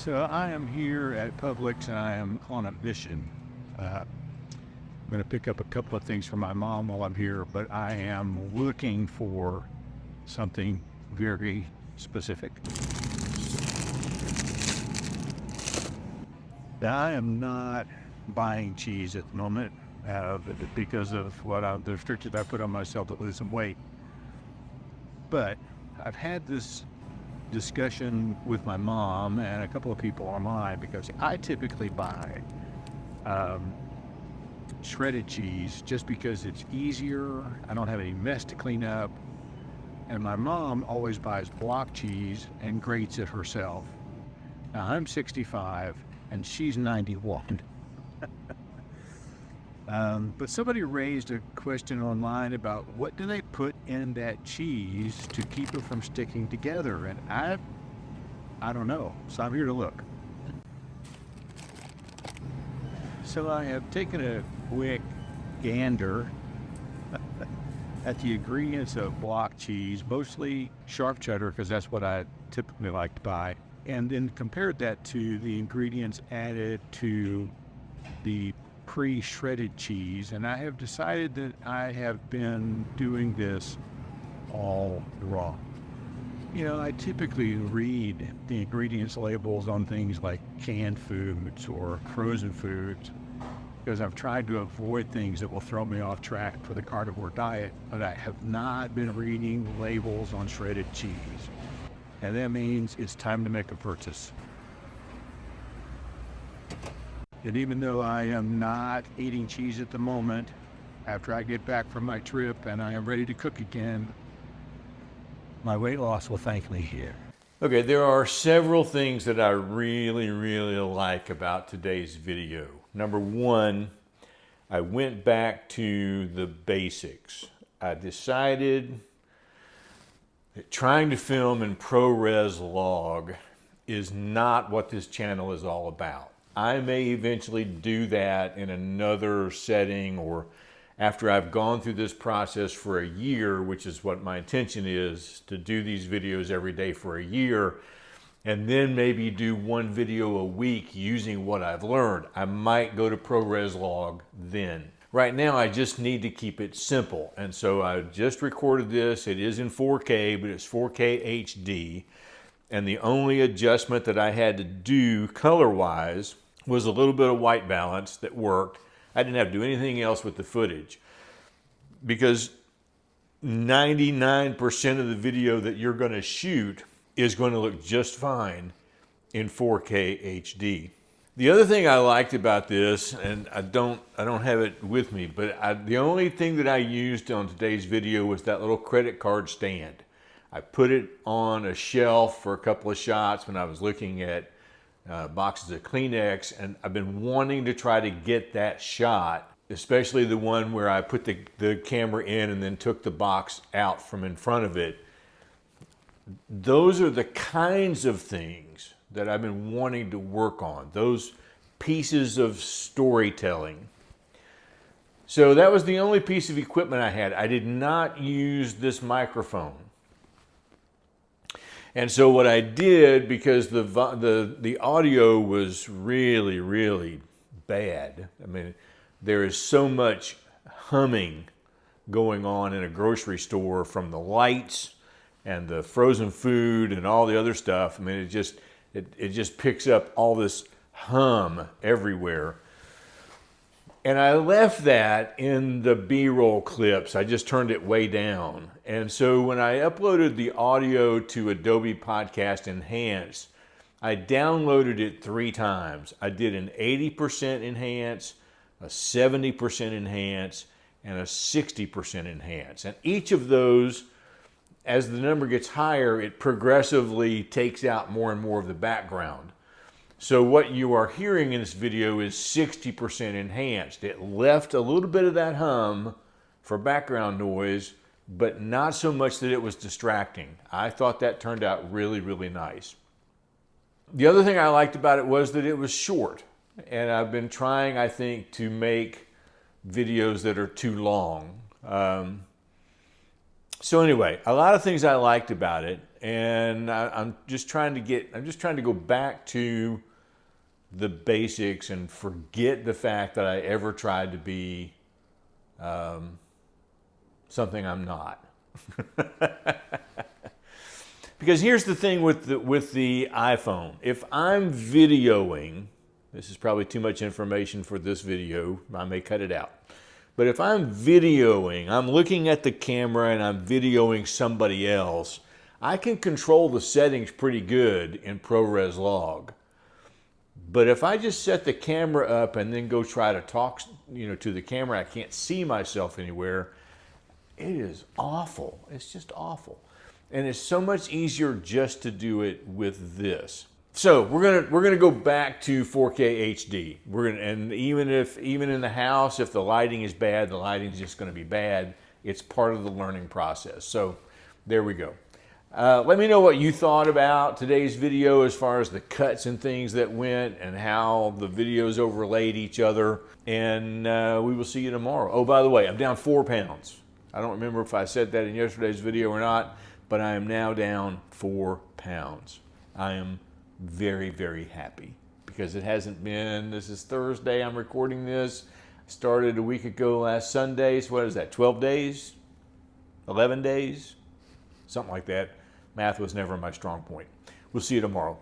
So I am here at Publix and I am on a mission. I'm going to pick up a couple of things from my mom while I'm here, but I am looking for something very specific. Now, I am not buying cheese at the moment because of the restrictions I put on myself to lose some weight. But I've had this discussion with my mom and a couple of people online because I typically buy shredded cheese just because it's easier. I don't have any mess to clean up. And my mom always buys block cheese and grates it herself. Now I'm 65 and she's 91. But somebody raised a question online about what do they put in that cheese to keep it from sticking together, and I don't know, so I'm here to look. So I have taken a quick gander at the ingredients of block cheese, mostly sharp cheddar because that's what I typically like to buy, and then compared that to the ingredients added to the pre-shredded cheese, and I have decided that I have been doing this all wrong. You know, I typically read the ingredients labels on things like canned foods or frozen foods because I've tried to avoid things that will throw me off track for the carnivore diet, but I have not been reading labels on shredded cheese. And that means it's time to make a purchase. And even though I am not eating cheese at the moment, after I get back from my trip and I am ready to cook again, my weight loss will thank me here. Okay, there are several things that I really like about today's video. Number one, I went back to the basics. I decided that trying to film in ProRes log is not what this channel is all about. I may eventually do that in another setting or after I've gone through this process for a year, which is what my intention is, to do these videos every day for a year, and then maybe do one video a week using what I've learned. I might go to ProRes log then. Right now, I just need to keep it simple. And so I just recorded this. It is in 4K, but it's 4K HD. And the only adjustment that I had to do color-wise was a little bit of white balance that worked. I didn't have to do anything else with the footage because 99% of the video that you're going to shoot is going to look just fine in 4K HD. The other thing I liked about this, and I don't have it with me, but the only thing that I used on today's video was that little credit card stand. I put it on a shelf for a couple of shots when I was looking at boxes of Kleenex, and I've been wanting to try to get that shot, especially the one where I put the camera in and then took the box out from in front of it. Those are the kinds of things that I've been wanting to work on, those pieces of storytelling. So that was the only piece of equipment I had. I did not use this microphone. And so what I did, because the audio was really bad. I mean, there is so much humming going on in a grocery store from the lights and the frozen food and all the other stuff. I mean, it just picks up all this hum everywhere. And I left that in the B-roll clips. I just turned it way down. And so when I uploaded the audio to Adobe Podcast Enhance, I downloaded it 3 times. I did an 80% enhance, a 70% enhance, and a 60% enhance. And each of those, as the number gets higher, it progressively takes out more and more of the background. So what you are hearing in this video is 60% enhanced. It left a little bit of that hum for background noise, but not so much that it was distracting. I thought that turned out really nice. The other thing I liked about it was that it was short. And I've been trying, I think, to make videos that are too long. So anyway, a lot of things I liked about it, and I'm just trying to go back to the basics and forget the fact that I ever tried to be something I'm not. Because here's the thing with the iPhone. If I'm videoing, this is probably too much information for this video, I may cut it out. But if I'm videoing, I'm looking at the camera and I'm videoing somebody else, I can control the settings pretty good in ProRes Log. But if I just set the camera up and then go try to talk, to the camera, I can't see myself anywhere. It is awful. It's just awful. And it's so much easier just to do it with this. So we're gonna go back to 4K HD. And even in the house, if the lighting is bad, the lighting is just going to be bad. It's part of the learning process. So there we go. Let me know what you thought about today's video as far as the cuts and things that went and how the videos overlaid each other. And we will see you tomorrow. Oh, by the way, I'm down 4 pounds. I don't remember if I said that in yesterday's video or not, but I am now down 4 pounds. I am very, very happy because it hasn't been, this is Thursday, I'm recording this. I started a week ago last Sunday, so what is that, 12 days? 11 days? Something like that. Math was never my strong point. We'll see you tomorrow.